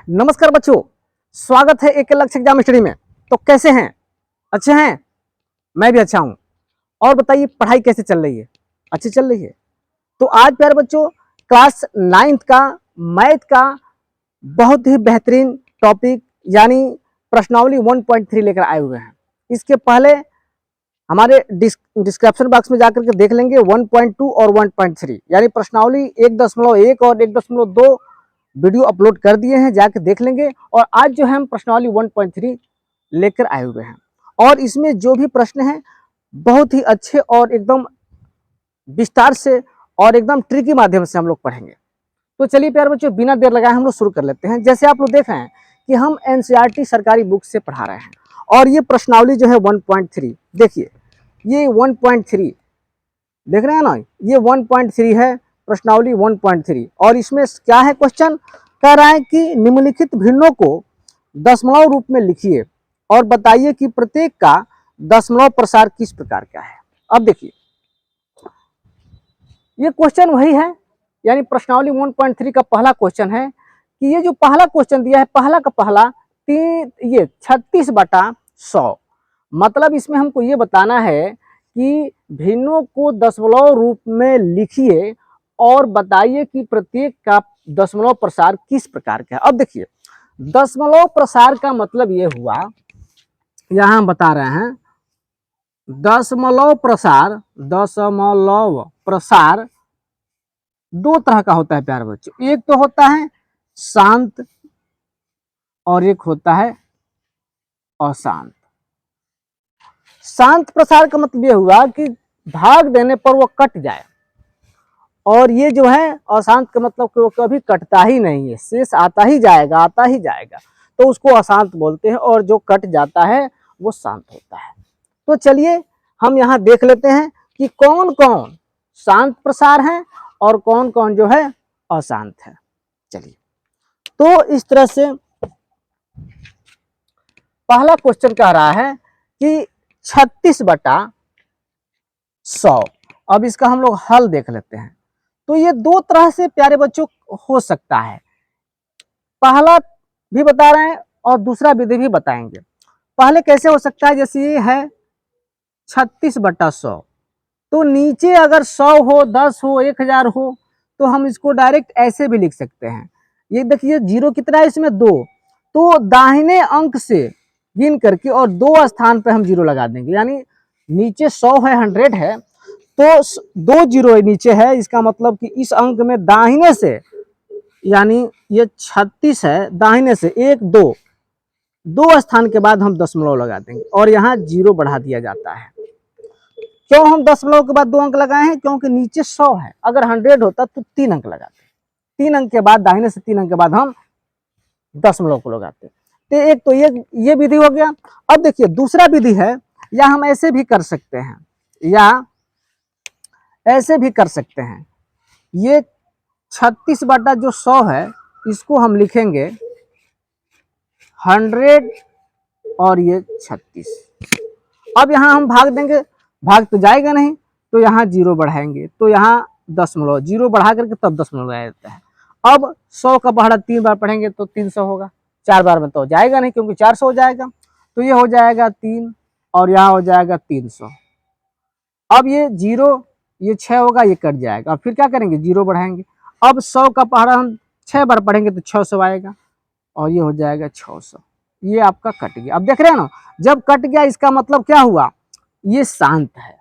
नमस्कार बच्चों, स्वागत है एक लक्ष्य एग्जाम स्टडी में। तो कैसे हैं? अच्छे हैं? मैं भी अच्छा हूं। और बताइए पढ़ाई कैसे चल रही है? अच्छी चल रही है। तो आज प्यारे बच्चों क्लास 9th का मैथ का बहुत ही बेहतरीन टॉपिक यानी प्रश्नावली 1.3 लेकर आए हुए हैं। इसके पहले हमारे डिस्क्रिप्शन बॉक्स में जाकर के देख लेंगे 1.2 और 1.3 यानी प्रश्नावली 1.1 और 1.2 वीडियो अपलोड कर दिए हैं, जाके देख लेंगे। और आज जो है हम प्रश्नावली 1.3 लेकर आए हुए हैं और इसमें जो भी प्रश्न हैं बहुत ही अच्छे और एकदम विस्तार से और एकदम ट्रिकी माध्यम से हम लोग पढ़ेंगे। तो चलिए प्यारे बच्चों बिना देर लगाए हम लोग शुरू कर लेते हैं। जैसे आप लोग देख रहे हैं कि हम एनसीईआरटी सरकारी बुक से पढ़ा रहे हैं और ये प्रश्नावली जो है 1.3 देखिए, ये 1.3 देख रहे हैं ना, ये 1.3 है प्रश्नावली 1.3। और इसमें क्या है क्वेश्चन? कह रहा है कि निम्नलिखित भिन्नों को दशमलव रूप में लिखिए और बताइए कि प्रत्येक का दशमलव प्रसार किस प्रकार का है। अब देखिए ये क्वेश्चन वही है, यानी प्रश्नावली 1.3 का पहला क्वेश्चन है कि ये जो पहला क्वेश्चन दिया है, पहला का पहला ये 36/100, मतलब इसमें हमको ये बताना है कि भिन्नों को दशमलव रूप में लिखिए और बताइए कि प्रत्येक का दशमलव प्रसार किस प्रकार का है। अब देखिए दशमलव प्रसार का मतलब ये हुआ, यहां हम बता रहे हैं दशमलव प्रसार दो तरह का होता है प्यारे बच्चों। एक तो होता है शांत और एक होता है अशांत। शांत प्रसार का मतलब यह हुआ कि भाग देने पर वो कट जाए, और ये जो है अशांत का मतलब कि वो कभी कटता ही नहीं है, शेष आता ही जाएगा तो उसको अशांत बोलते हैं। और जो कट जाता है वो शांत होता है। तो चलिए हम यहाँ देख लेते हैं कि कौन कौन शांत प्रसार है और कौन कौन जो है अशांत है। चलिए तो इस तरह से पहला क्वेश्चन कह रहा है कि 36/100। अब इसका हम लोग हल देख लेते हैं। तो ये दो तरह से प्यारे बच्चों हो सकता है, पहला भी बता रहे हैं और दूसरा विधि भी बताएंगे। पहले कैसे हो सकता है, जैसे ये है 36/100, तो नीचे अगर 100 हो, 10 हो, 1000 हो तो हम इसको डायरेक्ट ऐसे भी लिख सकते हैं। ये देखिए जीरो कितना है इसमें? 2, तो दाहिने अंक से गिन करके और 2 स्थान पे हम जीरो लगा देंगे, यानी नीचे 100 है, 100 है, तो 2 जीरो नीचे है। इसका मतलब कि इस अंक में दाहिने से, यानी ये 36 है, दाहिने से 1 2 2 स्थान के बाद हम दशमलव लगा देंगे और यहाँ जीरो बढ़ा दिया जाता है। क्यों हम दशमलव के बाद 2 अंक लगाए हैं? क्योंकि नीचे 100 है, अगर 100 होता तो 3 अंक लगाते, 3 अंक के बाद दाहिने से 3 अंक के बाद हम दशमलव को लगाते। तो एक तो ये विधि हो गया। अब देखिए दूसरा विधि है, या हम ऐसे भी कर सकते हैं, ये 36/100 है, इसको हम लिखेंगे 100 और ये 36। अब यहाँ हम भाग देंगे, भाग तो जाएगा नहीं, तो यहाँ जीरो बढ़ाएंगे, तो यहाँ दशमलव, जीरो बढ़ा करके तब दशमलव आ जाता है। अब 100 का पहाड़ा 3 बार पढ़ेंगे तो 300 होगा, 4 बार में तो जाएगा नहीं क्योंकि 400 हो जाएगा, तो ये हो जाएगा 3 और यहाँ हो जाएगा 300। अब ये जीरो, ये 6 होगा, ये कट जाएगा। अब फिर क्या करेंगे? जीरो बढ़ाएंगे। अब 100 का पहाड़ा हम 6 बार पढ़ेंगे तो 600 आएगा और ये हो जाएगा 600। ये आपका कट गया। अब देख रहे हैं ना, जब कट गया इसका मतलब क्या हुआ? ये शांत है,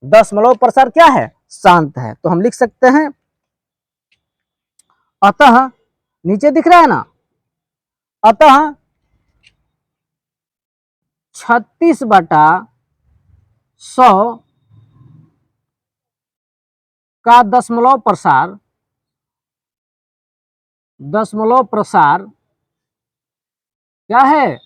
दशमलव प्रसार क्या है? शांत है। तो हम लिख सकते हैं अतः, नीचे दिख रहा है ना, अतः 36/100 का दशमलव प्रसार क्या है?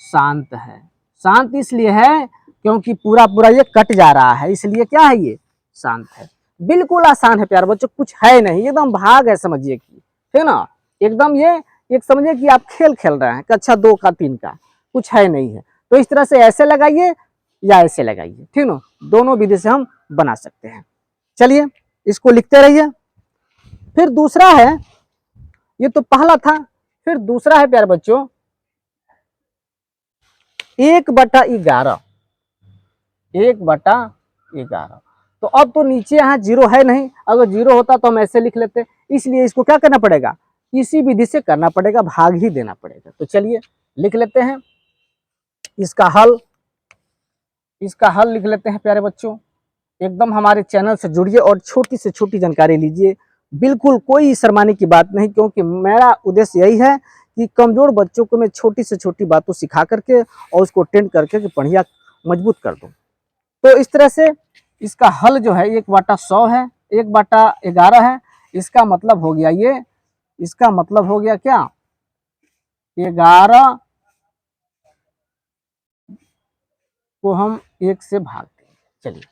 शांत है। शांत इसलिए है क्योंकि पूरा पूरा ये कट जा रहा है, इसलिए क्या है? ये शांत है। बिल्कुल आसान है प्यारे बच्चों, कुछ है नहीं, एकदम भाग है, समझिए कि, है ना, एकदम ये एक समझिए कि आप खेल खेल रहे हैं, कक्षा 2 का 3 का, कुछ है नहीं है। तो इस तरह से ऐसे लगाइए या ऐसे लगाइए, ठीक ना, दोनों विधि से हम बना सकते हैं। चलिए इसको लिखते रहिए। फिर दूसरा है, ये तो पहला था, फिर दूसरा है प्यारे बच्चों 1/11, 1/11। तो अब तो नीचे यहाँ जीरो है नहीं, अगर जीरो होता तो हम ऐसे लिख लेते, इसलिए इसको क्या करना पड़ेगा, इसी विधि से करना पड़ेगा, भाग ही देना पड़ेगा। तो चलिए लिख लेते हैं इसका हल, इसका हल लिख लेते हैं प्यारे बच्चों। एकदम हमारे चैनल से जुड़िए और छोटी से छोटी जानकारी लीजिए, बिल्कुल कोई शर्माने की बात नहीं, क्योंकि मेरा उद्देश्य यही है कि कमजोर बच्चों को मैं छोटी से छोटी बातों सिखा करके और उसको ट्रेंड करके कि बढ़िया मजबूत कर दूं। तो इस तरह से इसका हल जो है 1/100 है, 1/11 है। इसका मतलब हो गया ये, इसका मतलब हो गया क्या, 11 को हम 1 से भाग देंगे। चलिए,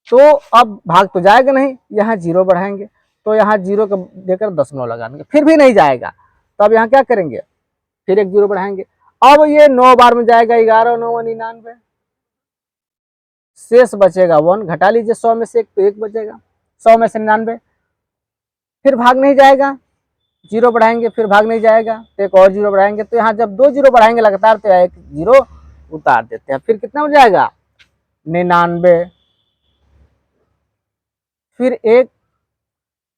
तो अब भाग तो जाएगा नहीं, यहाँ जीरो बढ़ाएंगे, तो यहाँ जीरो का देकर दशमलव लगा देंगे, फिर भी नहीं जाएगा, तो अब यहाँ क्या करेंगे, फिर एक जीरो बढ़ाएंगे। अब ये 9 बार में जाएगा, 11 9 99, शेष बचेगा 1, घटा लीजिए 100 में से 1 तो 1 बचेगा, 100 में से 99, फिर भाग नहीं जाएगा, जीरो बढ़ाएंगे, फिर भाग नहीं जाएगा तो एक और जीरो बढ़ाएंगे, तो यहाँ जब 2 जीरो बढ़ाएंगे लगातार तो एक जीरो उतार देते हैं, फिर कितना हो जाएगा 99, फिर 1,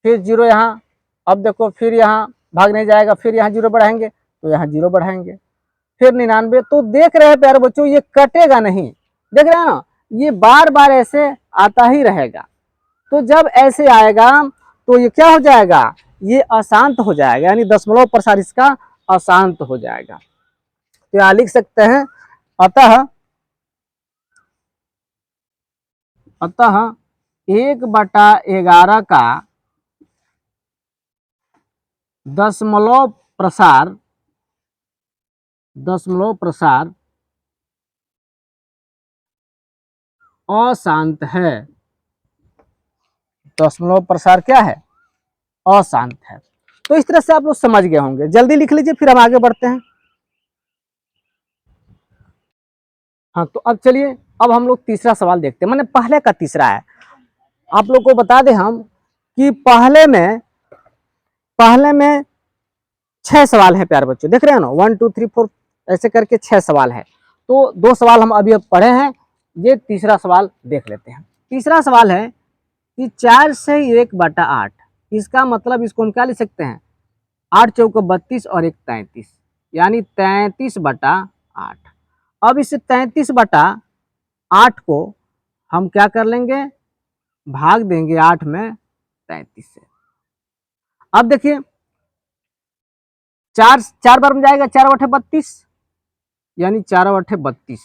फिर जीरो यहाँ। अब देखो फिर यहाँ भाग नहीं जाएगा, फिर यहाँ जीरो बढ़ाएंगे तो यहाँ जीरो बढ़ाएंगे, फिर 99। तो देख रहे हैं प्यारे बच्चों ये कटेगा नहीं, देख रहे हैं ना, ये बार बार ऐसे आता ही रहेगा। तो जब ऐसे आएगा तो ये क्या हो जाएगा, ये अशांत हो जाएगा, यानी दशमलव प्रसार इसका अशांत हो जाएगा। तो यहाँ लिख सकते हैं अतः 1/11 का दशमलव प्रसार अशांत है। दशमलव प्रसार क्या है, अशांत है। तो इस तरह से आप लोग समझ गए होंगे, जल्दी लिख लीजिए फिर हम आगे बढ़ते हैं। हाँ, तो अब चलिए, अब हम लोग तीसरा सवाल देखते हैं, मैंने पहले का तीसरा है। आप लोग को बता दें हम कि पहले में 6 सवाल है प्यारे बच्चों, देख रहे हैं ना, 1 2 3 4 ऐसे करके 6 सवाल है। तो 2 सवाल हम अभी अब पढ़े हैं, ये तीसरा सवाल देख लेते हैं। तीसरा सवाल है कि 4 से 1/8, इसका मतलब इसको हम क्या लिख सकते हैं, 8 चौको 32 और 1 33, यानी 33/8। अब इस 33/8 को हम क्या कर लेंगे, भाग देंगे 8 में 33 से। अब देखिए 4 बार में जाएगा, 4/32, यानी 4/32,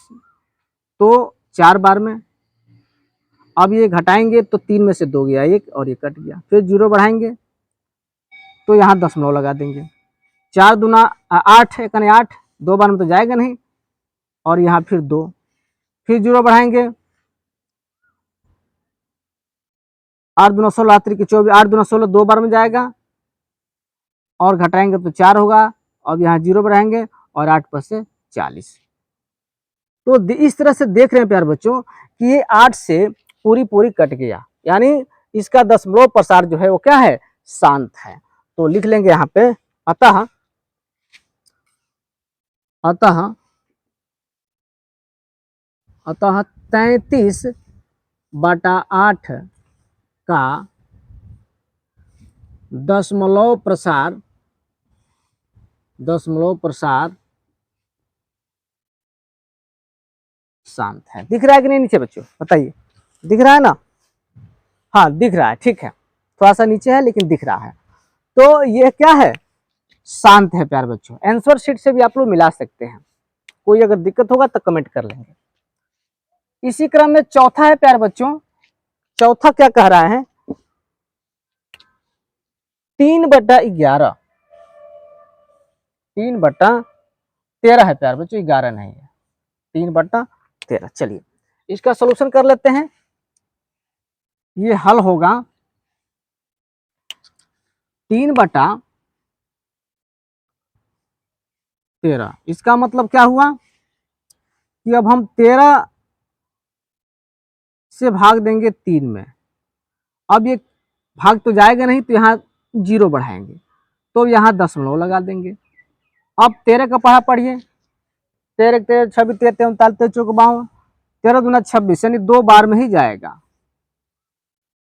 तो 4 बार में। अब ये घटाएंगे तो 3 में से 2 गया 1 और ये कट गया, फिर जीरो बढ़ाएंगे तो यहाँ दशमलव लगा देंगे, 4 दूना 8, 8, 2 बार में तो जाएगा नहीं, और यहाँ फिर 2, फिर जीरो बढ़ाएंगे, 8 दूना 16 3 24, 8 दूना 16, 2 बार में जाएगा, और घटाएंगे तो 4 होगा, अब यहाँ जीरो बढ़ाएंगे और 8 पर से 40। तो इस तरह से देख रहे हैं प्यारे बच्चों कि ये 8 से पूरी कट गया, यानी इसका दशमलव प्रसार जो है वो क्या है, शांत है। तो लिख लेंगे यहाँ पे अतः 33/8 का दशमलव प्रसार शांत है। दिख रहा है कि नहीं नीचे बच्चों, बताइए, दिख रहा है ना, हाँ दिख रहा है, ठीक है, थोड़ा सा नीचे है लेकिन दिख रहा है। तो ये क्या है, शांत है प्यारे बच्चों। आंसर शीट से भी आप लोग मिला सकते हैं, कोई अगर दिक्कत होगा तो कमेंट कर लेंगे। इसी क्रम में चौथा है प्यारे बच्चों, चौथा क्या कह रहा है, 3/11, 3/13 है प्यारे बच्चों, 11 नहीं है, 3/13। चलिए इसका सॉल्यूशन कर लेते हैं। ये हल होगा 3/13। इसका मतलब क्या हुआ कि अब हम 13 से भाग देंगे 3 में, अब ये भाग तो जाएगा नहीं तो यहाँ जीरो बढ़ाएंगे, तो यहाँ दशमलव लगा देंगे। अब 13 का पढ़ा पढ़िए, 13 13 26 13 39 13 चौक 52, 13 दूना 26, यानी 2 बार में ही जाएगा।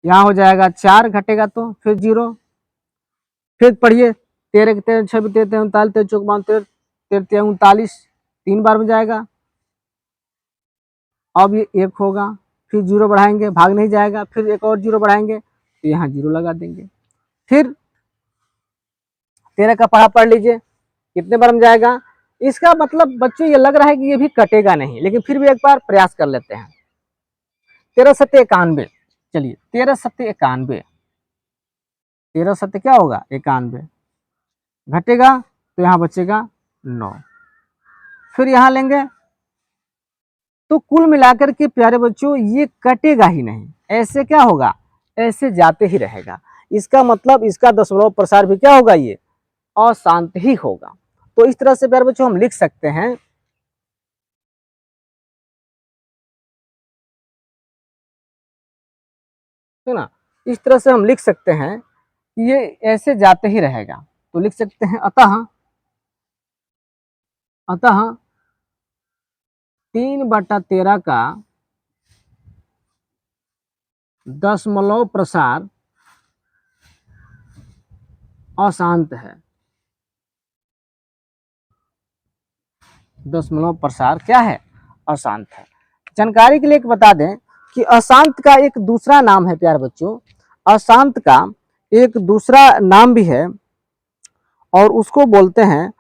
यहाँ हो जाएगा 4 घटेगा तो फिर 0, फिर पढ़िए 13 13 26 13 39 13 चौक 52 13 13 39, 3 बार में जाएगा। अब ये 1 होगा, फिर 0 बढ़ाएंगे, भाग नहीं जाएगा, फिर एक और 0 बढ़ाएंगे तो यहाँ 0 लगा देंगे। फिर 13 का पढ़ा पढ़ लीजिए, कितने बार में जाएगा। इसका मतलब बच्चों ये लग रहा है कि ये भी कटेगा नहीं, लेकिन फिर भी एक बार प्रयास कर लेते हैं। 13 सत्ते 91, चलिए 13 सत्ते 91, 13 सत्ते क्या होगा 91, घटेगा तो यहाँ बचेगा 9। फिर यहाँ लेंगे तो कुल मिलाकर के प्यारे बच्चों ये कटेगा ही नहीं, ऐसे क्या होगा, ऐसे जाते ही रहेगा। इसका मतलब इसका दशमलव प्रसार भी क्या होगा, ये अशांत ही होगा। तो इस तरह से प्यारे बच्चों हम लिख सकते हैं, है ना, इस तरह से हम लिख सकते हैं कि ये ऐसे जाते ही रहेगा। तो लिख सकते हैं अतः 3/13 का दशमलव प्रसार अशांत है। दशमलव प्रसार क्या है, अशांत है। जानकारी के लिए एक बता दें कि अशांत का एक दूसरा नाम है प्यारे बच्चों, अशांत का एक दूसरा नाम भी है और उसको बोलते हैं,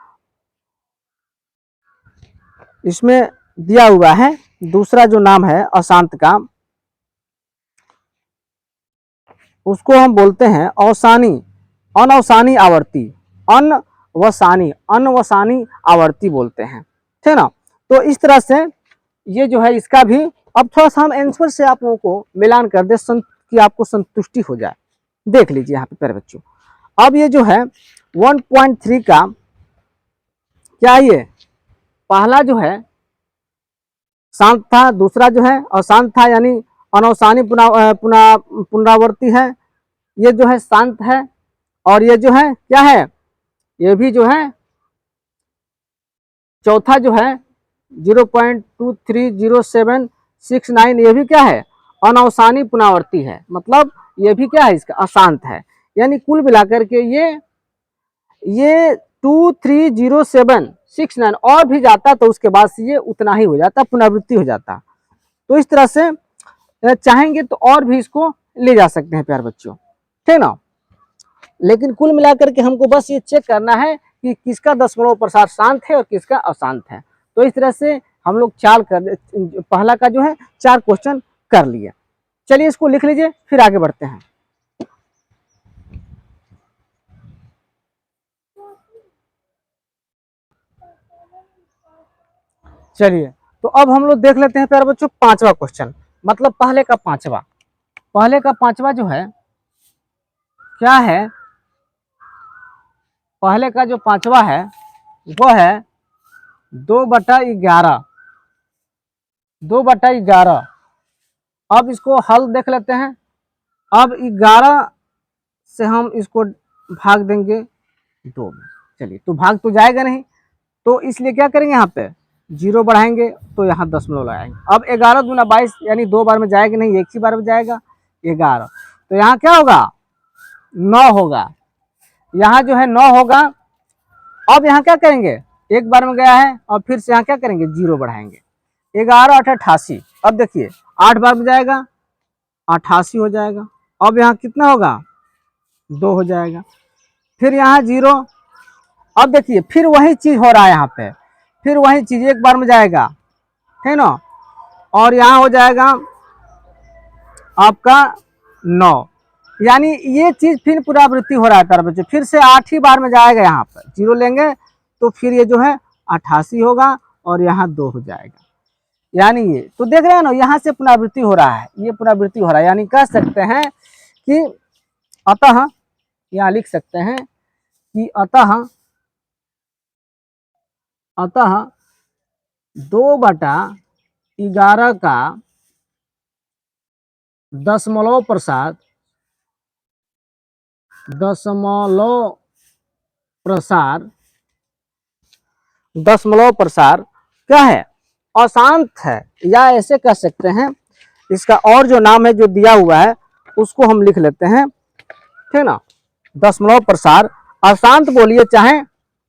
इसमें दिया हुआ है दूसरा जो नाम है अशांत का, उसको हम बोलते हैं अवसानी, अनवसानी आवर्ती, अनवसानी आवर्ती बोलते हैं, ठीक है ना। तो इस तरह से ये जो है इसका भी, अब थोड़ा सा हम आंसर से आप लोगों को मिलान कर दे कि आपको संतुष्टि हो जाए। देख लीजिए यहाँ पे प्यारे बच्चों, अब ये जो है 1.3 का क्या, ये पहला जो है शांत था, दूसरा जो है अशांत था, यानी अनवसानी पुनरावर्ती है, ये जो है शांत है, और ये जो है क्या है, ये भी जो है चौथा जो है 0.230769, ये भी क्या है, अनवसानी पुनरावर्ती है, मतलब ये भी क्या है, इसका अशांत है। यानी कुल मिलाकर के ये 23069 और भी जाता तो उसके बाद से ये उतना ही हो जाता, पुनरावृत्ति हो जाता। तो इस तरह से चाहेंगे तो और भी इसको ले जा सकते हैं प्यार बच्चों, ठीक ना। लेकिन कुल मिलाकर के हमको बस ये चेक करना है कि किसका दशमलव प्रसार शांत है और किसका अशांत है। तो इस तरह से हम लोग पहला का जो है 4 क्वेश्चन कर लिए। चलिए इसको लिख लीजिए, फिर आगे बढ़ते हैं। चलिए तो अब हम लोग देख लेते हैं प्यारे बच्चों 5वां क्वेश्चन, मतलब पहले का 5वां। पहले का 5वां जो है क्या है, पहले का जो 5वां है वो है 2/11, 2/11। अब इसको हल देख लेते हैं। अब 11 से हम इसको भाग देंगे 2 में। चलिए तो भाग तो जाएगा नहीं, तो इसलिए क्या करेंगे, यहाँ पे 0 बढ़ाएंगे तो यहाँ दशमलव लगाएंगे। अब 11 दूना 22, यानी 2 बार में जाएगा नहीं, एक ही बार में जाएगा 11। तो यहाँ क्या होगा, 9 होगा, यहाँ जो है 9 होगा। अब यहाँ क्या करेंगे, एक बार में गया है और फिर से यहाँ क्या करेंगे, 0 बढ़ाएंगे, 11 8 88। अब देखिए 8 बार में जाएगा 88 हो जाएगा। अब यहाँ कितना होगा, 2 हो जाएगा, फिर यहाँ 0। अब देखिए फिर वही चीज हो रहा है यहाँ पे, फिर वही चीज एक बार में जाएगा, है ना, और यहाँ हो जाएगा आपका 9, यानी ये चीज फिर पुनरावृत्ति हो रहा है प्यारे बच्चों, फिर से 8 ही बार में जाएगा। यहाँ पर 0 लेंगे तो फिर ये जो है 88 होगा और यहाँ 2 हो जाएगा, यानी ये तो देख रहे हैं ना, यहाँ से पुनरावृत्ति हो रहा है, ये पुनरावृत्ति हो रहा है, यानी कह सकते हैं कि अतः, यहाँ लिख सकते हैं कि अतः 2/11 का दशमलव प्रसार, दशमलव प्रसार क्या है, अशांत है, या ऐसे कह सकते हैं इसका और जो नाम है जो दिया हुआ है उसको हम लिख लेते हैं, ठीक ना। दशमलव प्रसार अशांत बोलिए चाहे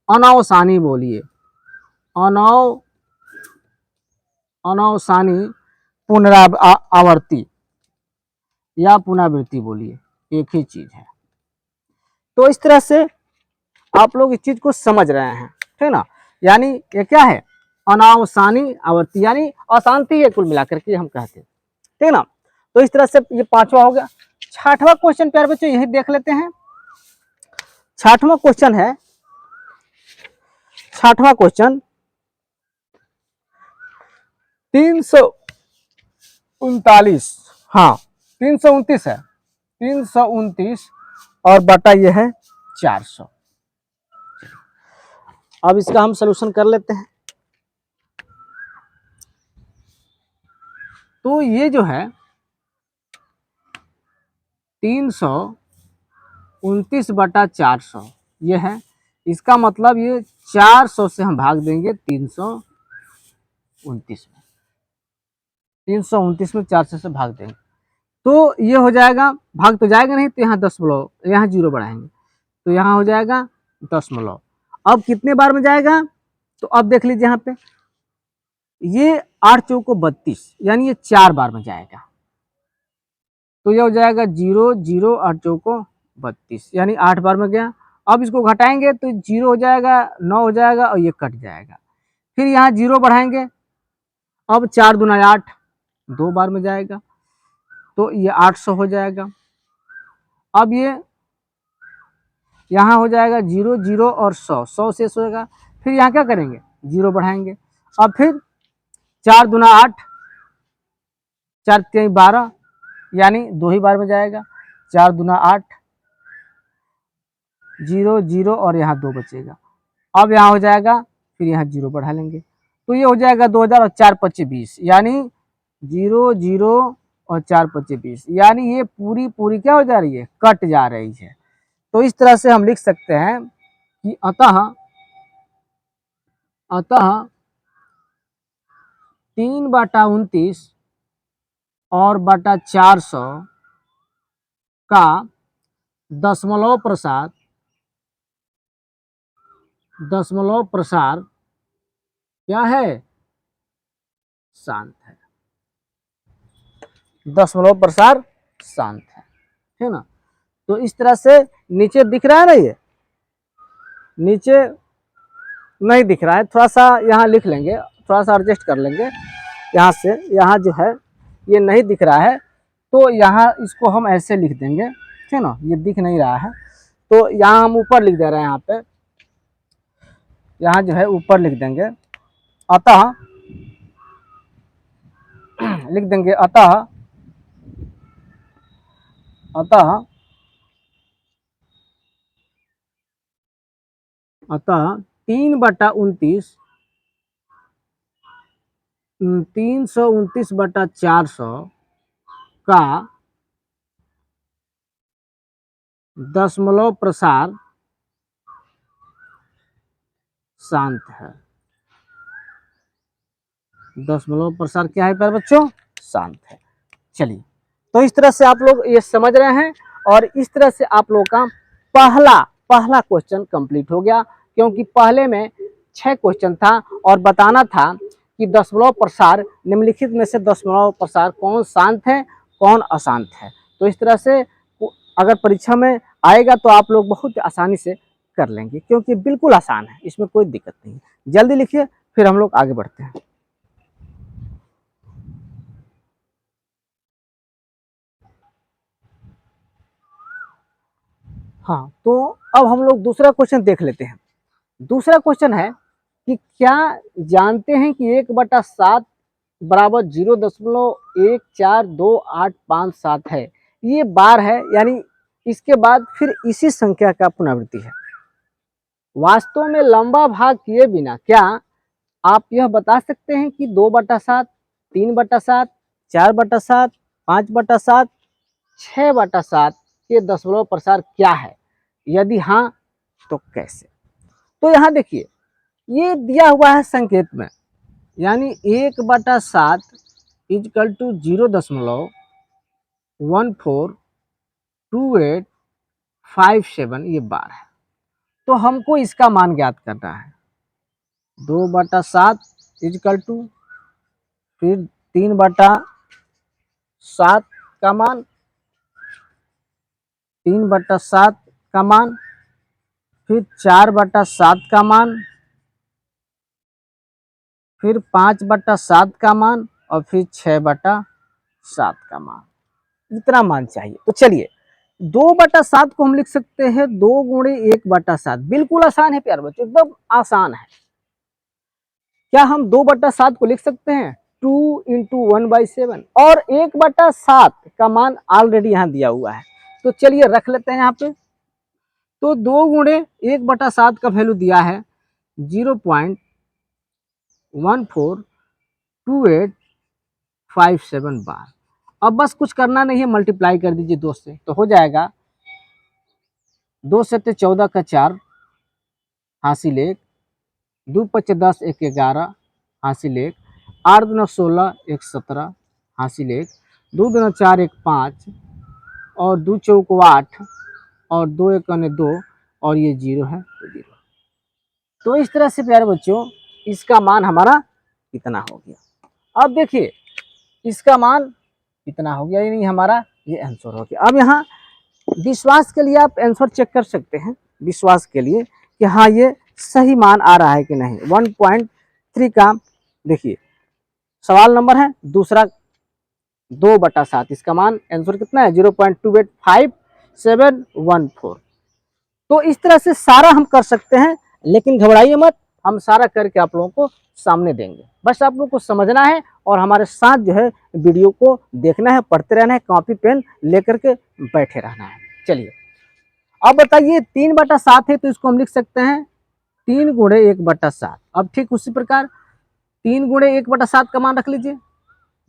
अनावसानी बोलिए, अनावसानी पुनरावृत्ति या पुनरावृत्ति बोलिए, एक ही चीज है। तो इस तरह से आप लोग इस चीज को समझ रहे हैं, ठीक ना। यानी ये क्या है, अनावसानी आवर्ती यानी अशांति है, कुल मिलाकर के हम कहते हैं, ठीक ना। तो इस तरह से ये पांचवा हो गया। छठवां क्वेश्चन प्यारे बच्चों यही देख लेते हैं। छठवां क्वेश्चन है, छठवां क्वेश्चन 339, हाँ 329 है, 329 और बटा ये है 400। अब इसका हम सलूशन कर लेते हैं। तो ये जो है 329 बटा 400 ये है, इसका मतलब ये 400 से हम भाग देंगे 329 में, 329 में 400 से भाग देंगे तो ये हो जाएगा, भाग तो जाएगा नहीं तो यहाँ दशमलव, यहाँ जीरो बढ़ाएंगे तो यहाँ हो जाएगा दशमलव। अब कितने बार में जाएगा, तो अब देख लीजिए यहाँ पे ये 8 चौको 32 यानी ये 4 बार में जाएगा, तो ये हो जाएगा 0 0 8 चौको 32 यानी 8 बार में गया। अब इसको घटाएंगे तो 0 हो जाएगा, 9 हो जाएगा और ये कट जाएगा। फिर यहाँ 0 बढ़ाएंगे, अब 4 दूना 8 2 बार में जाएगा तो ये 800 हो जाएगा। अब ये यहाँ हो जाएगा 0 0 और 100 100 शेष होगा। फिर यहाँ क्या करेंगे, 0 बढ़ाएंगे, अब फिर 4 दूना 8 4 3 12 यानी 2 ही बार में जाएगा, 4 दूना 8 0 0 और यहाँ 2 बचेगा। अब यहाँ हो जाएगा, फिर यहाँ 0 बढ़ा लेंगे तो ये हो जाएगा 2000 और 4 25 20 यानी 0 0 और 4 25 20 यानी ये पूरी क्या हो जा रही है, कट जा रही है। तो इस तरह से हम लिख सकते हैं कि अतः 3/29 और बटा 400 का दशमलव प्रसार क्या है, शांत है, दशमलव प्रसार शांत है ना। तो इस तरह से नीचे दिख रहा है ना, ये नीचे नहीं दिख रहा है, थोड़ा सा यहाँ लिख लेंगे, थोड़ा सा एडजस्ट कर लेंगे यहाँ से, यहाँ जो है ये नहीं दिख रहा है तो यहाँ इसको हम ऐसे लिख देंगे, ठीक ना। ये दिख नहीं रहा है तो यहाँ हम ऊपर लिख दे रहे हैं, यहाँ पे यहाँ जो है ऊपर लिख देंगे, अतः लिख देंगे अतः 3/29 329 बटा 400 का दशमलव प्रसार शांत है। दशमलव प्रसार क्या है प्यारे बच्चों, शांत है। चलिए, तो इस तरह से आप लोग ये समझ रहे हैं और इस तरह से आप लोग का पहला क्वेश्चन कंप्लीट हो गया, क्योंकि पहले में 6 क्वेश्चन था और बताना था कि दशमलव प्रसार निम्नलिखित में से दशमलव प्रसार कौन शांत है कौन अशांत है। तो इस तरह से अगर परीक्षा में आएगा तो आप लोग बहुत आसानी से कर लेंगे, क्योंकि बिल्कुल आसान है, इसमें कोई दिक्कत नहीं। जल्दी लिखिए, फिर हम लोग आगे बढ़ते हैं। हाँ, तो अब हम लोग दूसरा क्वेश्चन देख लेते हैं। दूसरा क्वेश्चन है कि क्या जानते हैं कि 1/7 बराबर 0.14285 है। ये बार है, यानी इसके बाद फिर इसी संख्या का पुनरावृत्ति है। वास्तव में लंबा भाग किए बिना क्या आप यह बता सकते हैं कि 2/7, 3/7, 4/7, 5/7, 6/7 के दशमलव प्रसार क्या है? यदि हाँ तो कैसे? तो यहाँ देखिए ये दिया हुआ है संकेत में, यानी 1/7 इजकल टू 0.142857 ये बार है। तो हमको इसका मान ज्ञात करना है। 2/7 इजकल टू फिर 3/7 का मान, 3/7 का मान, फिर 4/7 का मान, फिर 5/7 का मान और फिर 6/7 का मान, इतना मान चाहिए। तो चलिए 2/7 को हम लिख सकते हैं 2 गुणे 1/7। बिल्कुल आसान है प्यारे बच्चों, एकदम आसान है। क्या हम 2/7 को लिख सकते हैं 2 इंटू 1/7, और 1/7 का मान ऑलरेडी यहाँ दिया हुआ है, तो चलिए रख लेते हैं यहाँ पे। तो 2 गुणे 1/7 का वैल्यू दिया है 0.142857 बार। अब बस कुछ करना नहीं है, मल्टीप्लाई कर दीजिए 2 से, तो हो जाएगा 2 से 14 का 4 हासिल 1, 2 5 10 1 11 हासिल 1, 8 2 16 1 17 हासिल 1, 2 2 4 1 5 और 2 चौक 8 और 2 1 2 और ये 0 है तो 0। तो इस तरह से प्यारे बच्चों इसका मान हमारा कितना हो गया। अब देखिए इसका मान कितना हो गया, यानी हमारा ये आंसर हो गया। अब यहाँ विश्वास के लिए आप आंसर चेक कर सकते हैं, विश्वास के लिए कि हाँ ये सही मान आ रहा है कि नहीं। 1.3 का देखिए सवाल नंबर है दूसरा, 2/7, इसका मान आंसर कितना है 0.285714। तो इस तरह से सारा हम कर सकते हैं, लेकिन घबराइए मत, हम सारा करके आप लोगों को सामने देंगे। बस आप लोगों को समझना है और हमारे साथ जो है वीडियो को देखना है, पढ़ते रहना है, कॉपी पेन लेकर के बैठे रहना है। चलिए अब बताइए 3/7 है तो इसको हम लिख सकते हैं 3 गुणे 1/7। अब ठीक उसी प्रकार 3 गुणे 1/7 का मान रख लीजिए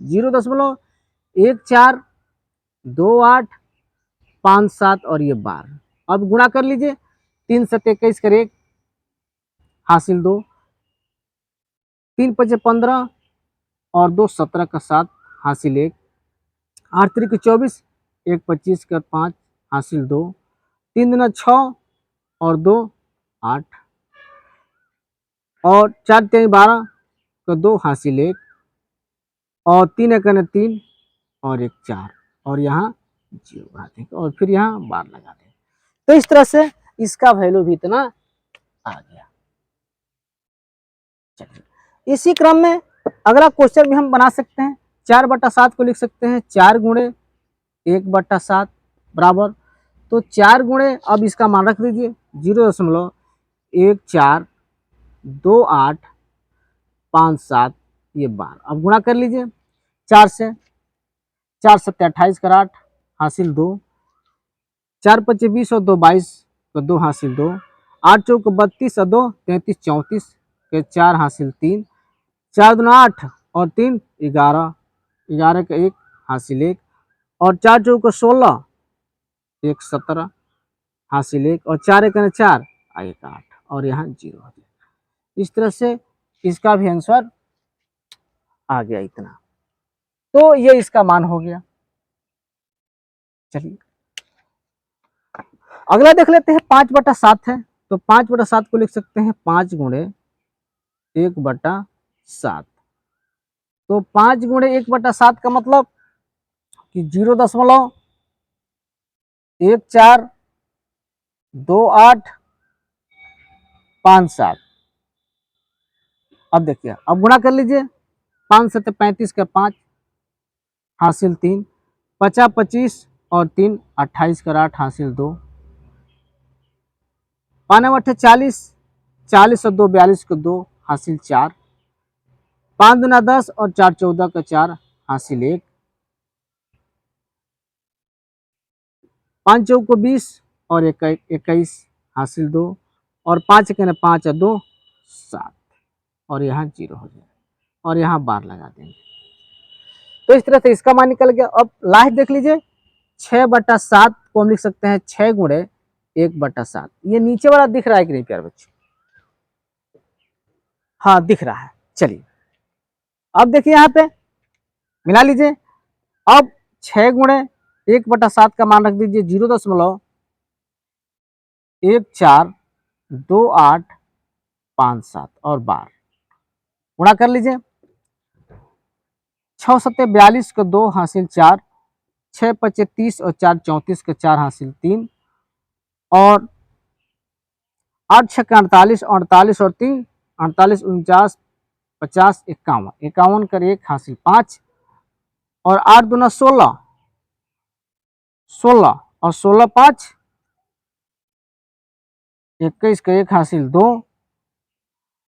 0.142857 और ये 12। अब गुणा कर लीजिए 3 7 21 कर 1 हासिल 2, 3 5 15 और 2 17 का 7 हासिल 1, 8 3 24 1 25 कर 5 हासिल 2, 3 दूना 6 और 2 8 और 4 3 12 का 2 हासिल 1 और 3 1 3 और 1 4 और यहाँ 0 बढ़ाते हैं और फिर यहाँ बार लगाते हैं। तो इस तरह से इसका वैल्यू भी इतना आ गया। चलिए इसी क्रम में अगला क्वेश्चन भी हम बना सकते हैं। 4/7 को लिख सकते हैं 4 गुणे 1/7 बराबर, तो 4 गुणे, अब इसका मान रख दीजिए 0.142857 ये बार। अब गुणा कर लीजिए 4 से, 4 7 28 कर 8 हासिल 2, 4 5 20 और 2 22 का 2 हासिल 2, 8 चौक 32 और 2 33 34 के 4 हासिल 3, 4 दूना 8 और 3 11 11 का 1 हासिल 1 और 4 चौक 16 1 17 हासिल 1 और 4 1 4 1 8 और यहाँ 0 हो गया। इस तरह से इसका भी आंसर आ गया इतना। तो ये इसका मान हो गया। चलिए अगला देख लेते हैं 5/7 है, तो 5/7 को लिख सकते हैं 5 गुणे 1/7। तो 5 गुणे 1/7 का मतलब कि 0.142857। अब देखिए अब गुणा कर लीजिए 5 7 35 का 5 हासिल 3, 50 25 और 3 28 का 8 हासिल 2, 5 8 40 40 और 2 42 का 2 हासिल 4, 5 दूना 10 और 4 14 का 4 हासिल 1, 5 चौक को 20 और 21 हासिल 2 और 5 1 5 और 2 7 और यहाँ 0 हो जाए और यहाँ बार लगा देंगे। तो इस तरह से इसका मान निकल गया। अब लास्ट देख लीजिए 6/7 को हम लिख सकते हैं 6 गुणे 1/7। ये नीचे वाला दिख रहा है कि नहीं प्यारे बच्चों, हाँ दिख रहा है। चलिए अब देखिए यहाँ पे मिला लीजिए। अब 6 × 1/7 का मान रख दीजिए 0.142857 और 12 गुणा कर लीजिए। 6×7 = 42 का 2 हासिल 4, 6×5 = 30 और 4 = 34 का 4 हासिल 3 और 8×6 = 48, 48 और 3 48, 49, 50, 51, 51 कर 1 हासिल 5 और 8 दूना 16, 16 और 16 5 21 का 1 हासिल 2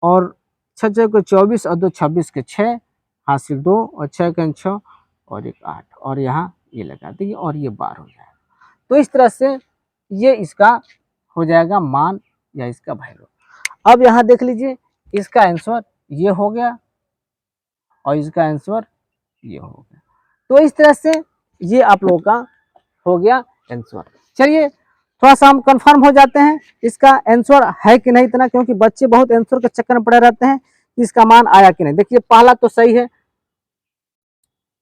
और 6 को 24 और 2 26 के 6 हासिल 2 और 6 का 6 और 1 8 और यहाँ ये लगा देंगे और ये 12 हो जाएगा। तो इस तरह से ये इसका हो जाएगा मान या इसका वैल्यू। अब यहाँ देख लीजिए इसका आंसर ये हो गया और इसका आंसर ये हो गया। तो इस तरह से ये आप लोगों का हो गया आंसर। चलिए थोड़ा सा हम कंफर्म हो जाते हैं इसका आंसर है कि नहीं इतना, क्योंकि बच्चे बहुत आंसर के चक्कर में पड़े रहते हैं कि इसका मान आया कि नहीं। देखिए पहला तो सही है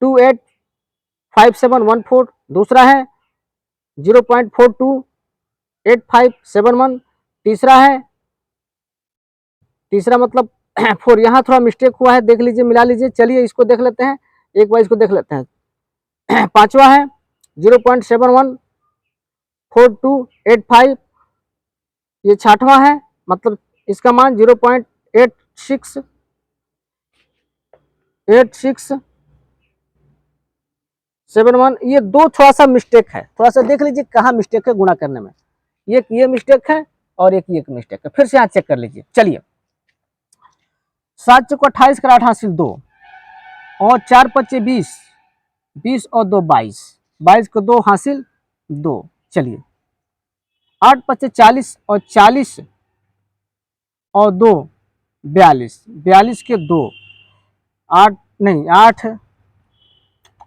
285714, दूसरा है 0.428571, तीसरा है, तीसरा मतलब 4, यहाँ थोड़ा मिस्टेक हुआ है, देख लीजिए मिला लीजिए। चलिए इसको देख लेते हैं, एक बार इसको देख लेते हैं। पांचवा है 0.714285, ये छठवां है, मतलब इसका मान 0.8671। ये दो थोड़ा सा मिस्टेक है, थोड़ा सा देख लीजिए कहाँ मिस्टेक है गुणा करने में। एक ये मिस्टेक है और एक ये मिस्टेक है, फिर से यहाँ चेक कर लीजिए। चलिए 7 × 28 का 8 हासिल 2 और 4 × 5 = 20, 20 और 2 22, 22 को 2 हासिल 2। चलिए 8 × 5 = 40 और 40 और 2 42, 42 के 2 8 नहीं 8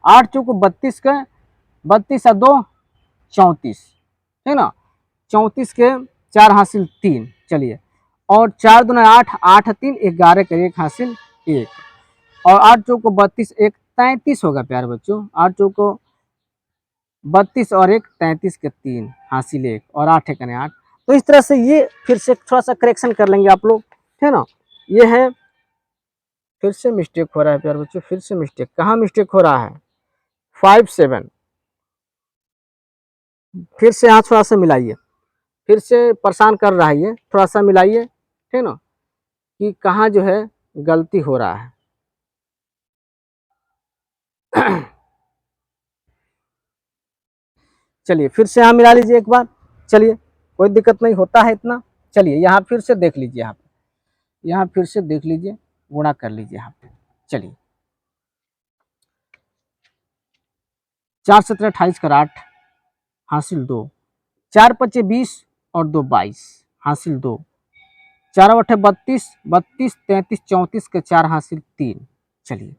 8 चौको 32 के 32 और 2 34, है ना, 34 के 4 हासिल 3। चलिए और 4 दूना 8, 8 3 11 के 1 हासिल 1 और 8 चौको 32, 1 33 होगा प्यारे बच्चों, 8 चौको 32 और 1 33 के 3 हासिल 1 और 8 1 8। तो इस तरह से ये फिर से थोड़ा सा करेक्शन कर लेंगे आप लोग, है ना। ये है, फिर से मिस्टेक हो रहा है प्यारे बच्चों, फिर से मिस्टेक, कहाँ मिस्टेक हो रहा है 5 7, फिर से यहाँ थोड़ा सा मिलाइए, फिर से परेशान कर रहा है ये, थोड़ा सा मिलाइए, है ना, कि कहाँ जो है गलती हो रहा है। चलिए फिर से यहाँ मिला लीजिए एक बार। चलिए कोई दिक्कत नहीं होता है इतना। चलिए यहाँ फिर से देख लीजिए, यहाँ फिर से देख लीजिए, गुणा कर लीजिए यहाँ पे। चलिए 4 × 17 = 28 का 8 हासिल 2, 4 × 5 = 20 और 2 22 हासिल 2, 4 × 8 = 32, 32 33 34 के 4 हासिल 3। चलिए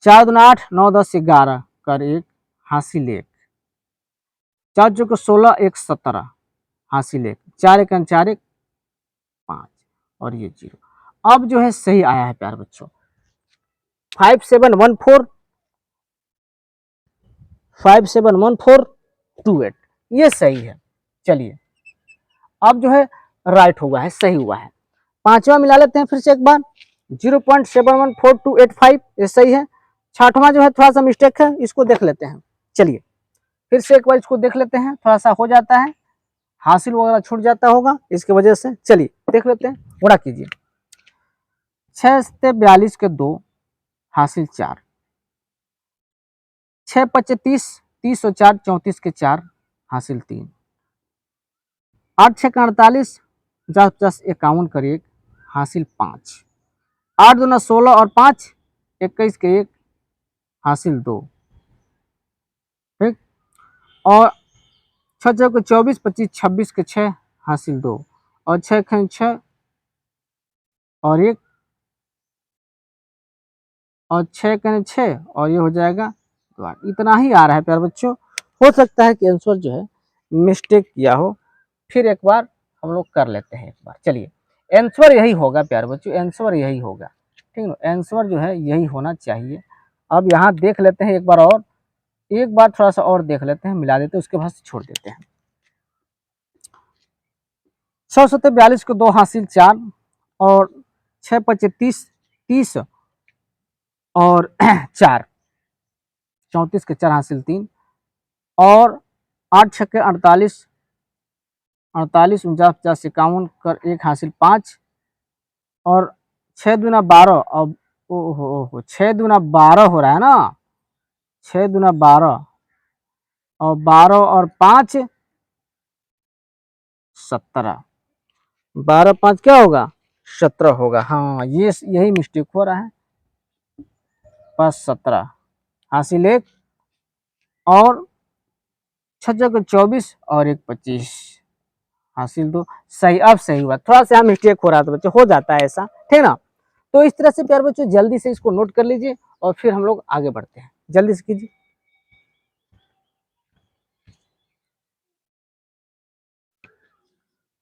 4 दूना 8, 9 10 11 कर 1 हासिल 1, 4 चौको 16 1 17 हासिल 1, 4 1 4 1 5 और ये 0। अब जो है सही आया है प्यारे बच्चों 571428, ये सही है। चलिए अब जो है राइट हुआ है, सही हुआ है। पांचवा मिला लेते हैं फिर से एक बार 0.714285, ये सही है। छठवां जो है थोड़ा सा मिस्टेक है, इसको देख लेते हैं। चलिए फिर से एक बार इसको देख लेते हैं, थोड़ा सा हो जाता है, हासिल वगैरह छूट जाता होगा इसकी वजह से। चलिए देख लेते हैं, गुणा कीजिए। 6 से 42 के 2 हासिल 4, 6 × 5 = 30, 30 और 4 34 के 4 हासिल 3, 8 6 × 48, 10 10 51 कर 1 हासिल 5, 8 दूना 16 और 5 21 के 1 हासिल 2, ठीक, और 6 6 को 24 25 26 के 6 हासिल 2 और 6 × 6 और 1 और 6 × 6 और ये हो जाएगा 2। इतना ही आ रहा है प्यारे बच्चों, हो सकता है कि आंसर जो है मिस्टेक किया हो। फिर एक बार हम लोग कर लेते हैं एक बार। चलिए आंसर यही होगा प्यारे बच्चों, आंसर यही होगा, ठीक है ना, आंसर जो है यही होना चाहिए। अब यहाँ देख लेते हैं एक बार और, एक बार थोड़ा सा और देख लेते हैं, मिला देते हैं, उसके बाद छोड़ देते हैं। 642 को 2 हासिल 4 और 6 पचे 30, 30 और 4, 34 के 4 हासिल 3 और 8 छक्के 48, 48 49 50 51 कर 1 हासिल 5 और 6 दूना 12 और ओहो 6 दूना 12 हो रहा है ना, 6 दूना 12 और 12 और 5 17, 12 5 क्या होगा 17 होगा। हाँ ये यही मिस्टेक हो रहा है, 5 17 हासिल 1 और 6 जगह 24 और 1 25 हासिल 2, सही, अब सही हुआ, थोड़ा सा मिस्टेक हो रहा था बच्चों, हो जाता है ऐसा, ठीक ना। तो इस तरह से प्यारे बच्चों जल्दी से इसको नोट कर लीजिए और फिर हम लोग आगे बढ़ते हैं, जल्दी से कीजिए।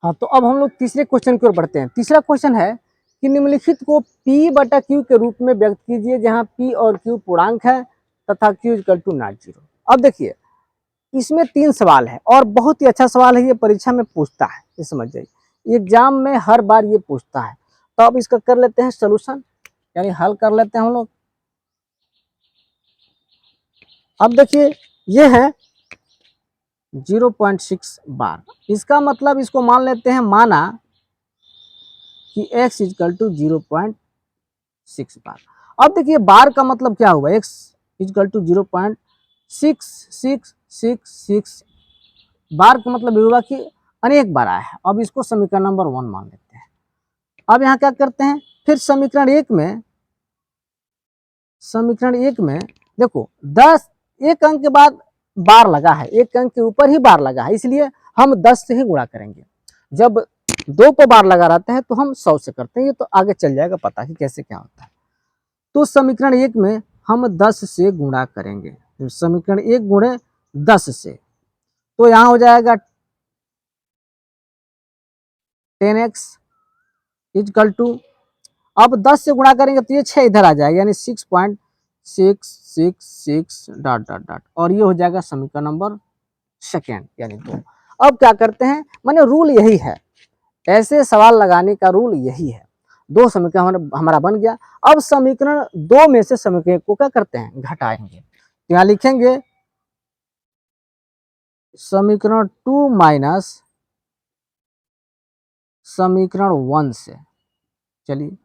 हाँ तो अब हम लोग तीसरे क्वेश्चन की ओर बढ़ते हैं। तीसरा क्वेश्चन है कि निम्नलिखित को P बटा Q के रूप में व्यक्त कीजिए जहां P और Q पूर्णांक है तथा Q equal to not zero. अब देखिए इसमें 3 सवाल है और बहुत ही अच्छा सवाल है, ये परीक्षा में पूछता है, ये समझ जाइए, एग्जाम में हर बार ये पूछता है। तो अब इसका कर लेते हैं सोल्यूशन, यानी हल कर लेते हैं हम लोग। अब देखिए ये है 0.6 बार, इसका मतलब इसको मान लेते हैं, माना कि x इजकल टू 0.6 बार। अब देखिए बार का मतलब क्या हुआ, x इजकल टू 0.6666, बार का मतलब हुआ कि अनेक बार आया है। अब इसको समीकरण नंबर 1 मान लेते हैं। अब यहाँ क्या करते हैं, फिर समीकरण 1 में, समीकरण 1 में देखो 10 एक अंक के बाद बार लगा है, एक अंक के ऊपर ही बार लगा है, इसलिए हम 10 से ही गुणा करेंगे। जब 2 पर बार लगा रहता है तो हम 100 से करते हैं, ये तो आगे चल जाएगा पता कि कैसे क्या होता है। तो समीकरण 1 में हम 10 से गुणा करेंगे, समीकरण 1 गुणे 10 से, तो यहाँ हो जाएगा 10x इजकल टू, अब 10 से गुणा करेंगे तो ये 6 इधर आ जाएगा, यानी 6.666 डॉट डॉट डॉट, और ये हो जाएगा समीकरण नंबर सेकेंड, यानी 2। अब क्या करते हैं, माने रूल यही है, ऐसे सवाल लगाने का रूल यही है। 2 समीकरण हमारा बन गया। अब समीकरण 2 में से समीकरण को क्या करते हैं, घटाएंगे। तो यहाँ लिखेंगे समीकरण 2 माइनस समीकरण 1 से, चलिए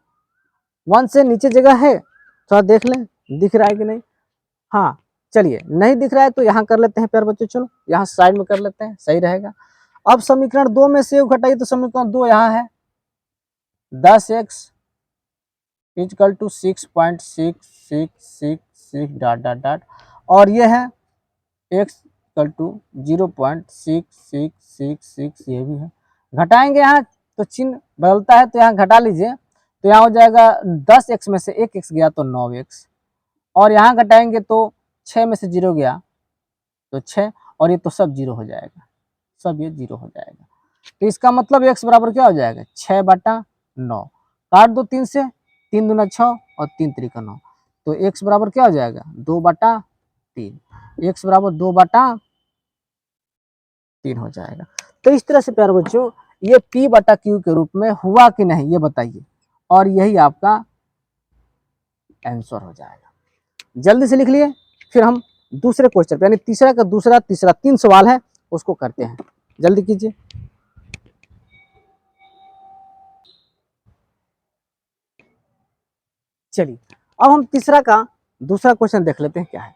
1 से नीचे जगह है, थोड़ा देख लें दिख रहा है कि नहीं। हाँ चलिए नहीं दिख रहा है तो यहाँ कर लेते हैं प्यारे बच्चों, चलो यहाँ साइड में कर लेते हैं, सही रहेगा। अब समीकरण 2 में से घटाइए तो समीकरण 2 यहाँ है 10x equal to 6.6666 dot dot dot, और ये है x इक्वल टू 0.6666, ये भी है। घटाएंगे यहाँ तो चिन्ह बदलता है, तो यहाँ घटा लीजिए, तो यहाँ हो जाएगा 10x में से 1x गया तो 9x, और यहाँ घटाएंगे तो 6 में से 0 गया तो 6, और ये तो सब 0 हो जाएगा, सब ये 0 हो जाएगा। तो इसका मतलब x बराबर क्या हो जाएगा 6/9, काट दो 3 से, 3 दूना 6 और 3 त्रिका 9, तो x बराबर क्या हो जाएगा 2/3, x बराबर 2/3 हो जाएगा। तो इस तरह से प्यारे बच्चों ये P/Q के रूप में हुआ कि नहीं ये बताइए, और यही आपका आंसर हो जाएगा। जल्दी से लिख लिए, फिर हम दूसरे क्वेश्चन पे, यानी तीसरा का दूसरा तीसरा 3 सवाल है उसको करते हैं, जल्दी कीजिए। चलिए अब हम तीसरा का दूसरा क्वेश्चन देख लेते हैं क्या है।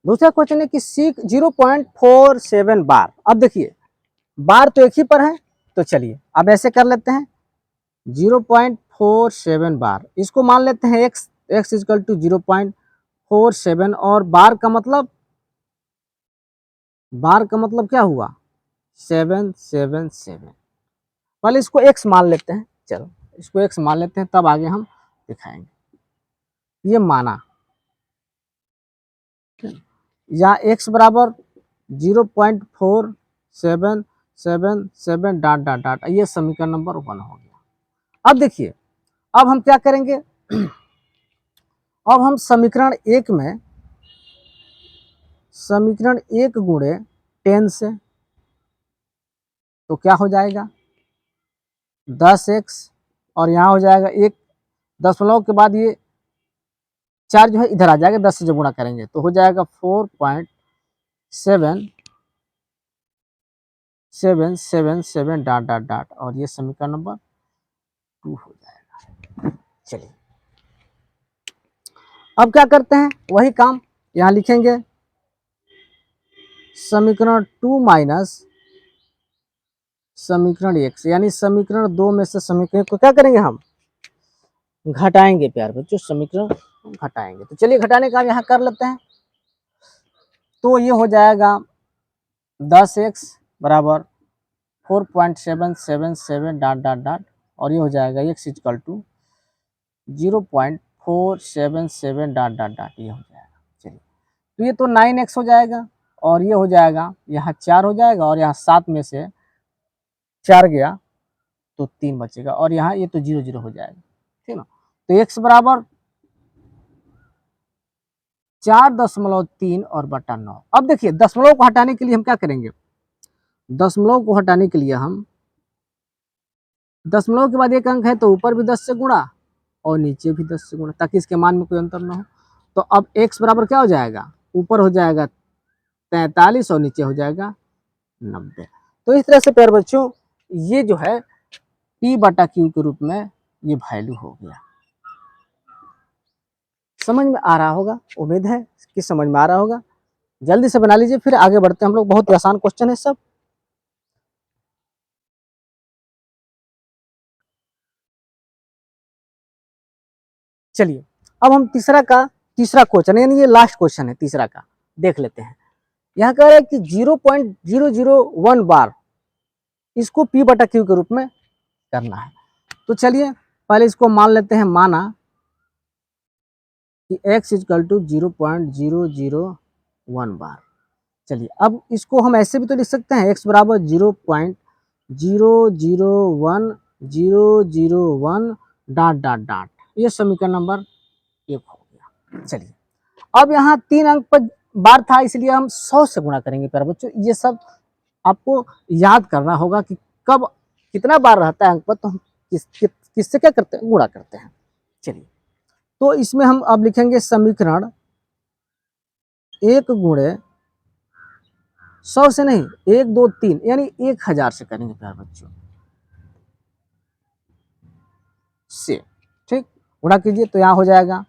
दूसरा क्वेश्चन है कि सीक 0.47 बार। अब देखिए बार तो एक ही पर है, तो चलिए अब ऐसे कर लेते हैं 0.47 बार, इसको मान लेते हैं x, x इजकल टू 0.47, और बार का मतलब क्या हुआ 777। पहले इसको x मान लेते हैं, चलो इसको x मान लेते हैं, तब आगे हम दिखाएंगे। ये माना या x बराबर 0.4777 डॉट डॉट डॉट, ये समीकरण नंबर 1 हो गया। अब देखिए, अब हम क्या करेंगे, अब हम समीकरण 1 में समीकरण 1 गुणे 10 से, तो क्या हो जाएगा 10x, और यहाँ हो जाएगा 1 दशमलव के बाद ये 4 जो है इधर आ जाएगा, 10 से जो गुणा करेंगे तो हो जाएगा 4.777 डॉट डॉट डॉट, और ये समीकरण नंबर 2 हो जाएगा। चलिए अब क्या करते हैं, वही काम यहाँ लिखेंगे, समीकरण 2 माइनस समीकरण 1 से, यानी समीकरण 2 में से समीकरण को क्या करेंगे, हम घटाएंगे प्यार बच्चों, समीकरण घटाएंगे। तो चलिए घटाने का यहाँ कर लेते हैं। तो ये हो जाएगा 10x बराबर 4.777 डॉट डॉट डॉट, और ये हो जाएगा x equal to 0.477 dot dot dot, ये हो जाएगा। चलिए तो ये तो 9x हो जाएगा, और ये हो जाएगा यहाँ 4 हो जाएगा, और यहाँ 7 में से 4 गया तो 3 बचेगा, और यहाँ ये तो 0 0 हो जाएगा, ठीक ना। तो x बराबर 4.3 और बटा 9। अब देखिए दशमलव को हटाने के लिए हम क्या करेंगे, दशमलव को हटाने के लिए हम दशमलव के बाद एक अंक है तो ऊपर भी 10 से गुणा और नीचे भी 10 से गुणा, ताकि इसके मान में कोई अंतर ना हो। तो अब x बराबर क्या हो जाएगा, ऊपर हो जाएगा 43 और नीचे हो जाएगा 90। तो इस तरह से प्यारे बच्चों ये जो है p बटा q के रूप में ये वैल्यू हो गया। समझ में आ रहा होगा, उम्मीद है कि समझ में आ रहा होगा। जल्दी से बना लीजिए, फिर आगे बढ़ते हैं हम लोग, बहुत ही आसान क्वेश्चन है सब। चलिए अब हम तीसरा क्वेश्चन, यानी ये लास्ट क्वेश्चन है तीसरा का, देख लेते हैं। यहाँ कह रहा है कि 0.001 बार इसको p बटा q के रूप में करना है। तो चलिए पहले इसको मान लेते हैं, माना कि x इक्वल टू 0.001 बार। चलिए अब इसको हम ऐसे भी तो लिख सकते हैं, x बराबर 0.001 डॉट डॉट डॉट, ये समीकरण नंबर 1 हो गया। चलिए अब यहाँ 3 अंक पर बार था, इसलिए हम 100 से गुणा करेंगे प्यारे बच्चों। ये सब आपको याद करना होगा कि कब कितना बार रहता है अंक पर, तो हम किससे क्या करते हैं, गुणा करते हैं। चलिए तो इसमें हम अब लिखेंगे समीकरण 1 गुणे 100 से नहीं, 1 2 3 यानी 1000 से करेंगे प्यारे बच्चों, से ठीक गुणा कीजिए। तो यहाँ हो जाएगा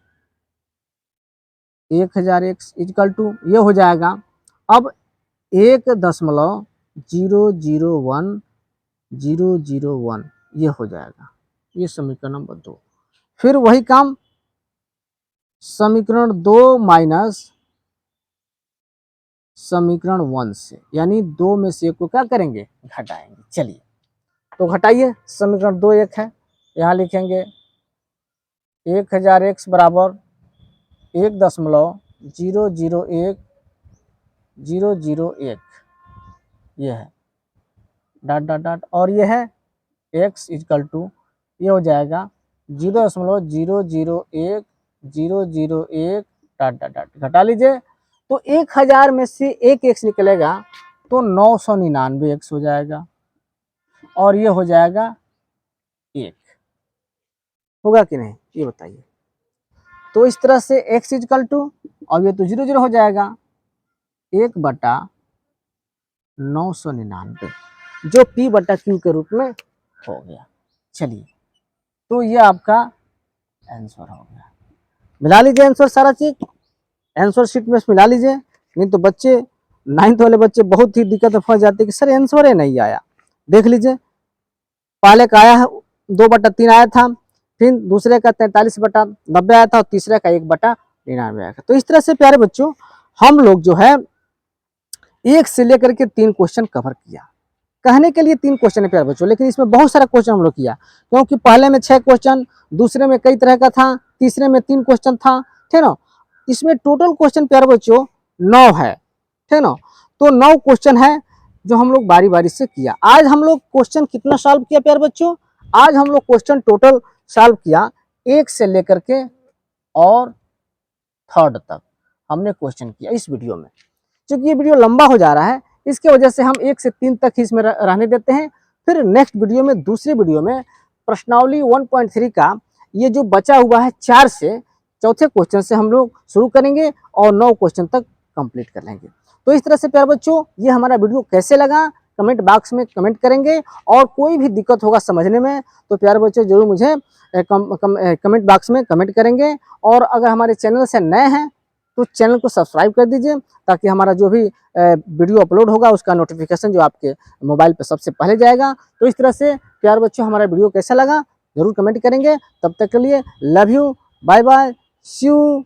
1000 x इक्वल टू ये हो जाएगा अब 1.001 ये हो जाएगा, ये समीकरण नंबर 2। फिर वही काम समीकरण 2 माइनस समीकरण 1 से, यानी 2 में से 1 को क्या करेंगे, घटाएंगे। चलिए तो घटाइए, समीकरण 2 1 है, यहाँ लिखेंगे 1000 x बराबर 1.001001 ये है डॉट डॉट डॉट, और ये है x इक्वल टू ये हो जाएगा 0.001 डॉट डॉट डॉट, घटा लीजिए। तो 1000 में से एक x निकलेगा तो 999 x हो जाएगा, और ये हो जाएगा 1, होगा कि नहीं ये बताइए। तो इस तरह से x इक्वल टू, अब ये तो 0 0 हो जाएगा, 1 बटा 999 जो p बटा q के रूप में हो गया। चलिए तो ये आपका आंसर हो गया। मिला लीजिए आंसर, सारा चीज आंसर शीट में मिला लीजिए, नहीं तो बच्चे 9th वाले बच्चे बहुत ही दिक्कत में फंस जाते हैं कि सर आंसर ही नहीं आया। देख लीजिए पहले का आया है 2/3 आया था, फिर दूसरे का 43/90 आया था, और तीसरे का 1/99 आया था। तो इस तरह से प्यारे बच्चों हम लोग जो है 1 से लेकर के 3 क्वेश्चन कवर किया। कहने के लिए 3 क्वेश्चन है प्यारे बच्चों, लेकिन इसमें बहुत सारा क्वेश्चन हम लोग किया, क्योंकि पहले में 6 क्वेश्चन, दूसरे में कई तरह का था, तीसरे में 3 क्वेश्चन था, ठीक ना। इसमें टोटल क्वेश्चन प्यारे बच्चों 9 है, ठीक ना। तो 9 क्वेश्चन है जो हम लोग बारी बारी से किया। आज हम लोग क्वेश्चन कितना सॉल्व किया प्यारे बच्चों, आज हम लोग क्वेश्चन टोटल सॉल्व किया 1 से लेकर के और 3rd तक हमने क्वेश्चन किया इस वीडियो में। क्योंकि ये वीडियो लंबा हो जा रहा है, इसके वजह से हम 1 से 3 तक ही इसमें रहने देते हैं। फिर नेक्स्ट वीडियो में, दूसरे वीडियो में प्रश्नावली 1.3 का ये जो बचा हुआ है 4 से, चौथे क्वेश्चन से हम लोग शुरू करेंगे और 9 क्वेश्चन तक कंप्लीट कर लेंगे। तो इस तरह से प्यारे बच्चों, ये हमारा वीडियो कैसे लगा कमेंट बॉक्स में कमेंट करेंगे, और कोई भी दिक्कत होगा समझने में तो प्यारे बच्चों जरूर मुझे कमेंट बॉक्स में कमेंट करेंगे। और अगर हमारे चैनल से नए हैं तो चैनल को सब्सक्राइब कर दीजिए, ताकि हमारा जो भी वीडियो अपलोड होगा उसका नोटिफिकेशन जो आपके मोबाइल पर सबसे पहले जाएगा। तो इस तरह से प्यारे बच्चों, हमारा वीडियो कैसा लगा जरूर कमेंट करेंगे। तब तक के लिए love you, bye bye, see you.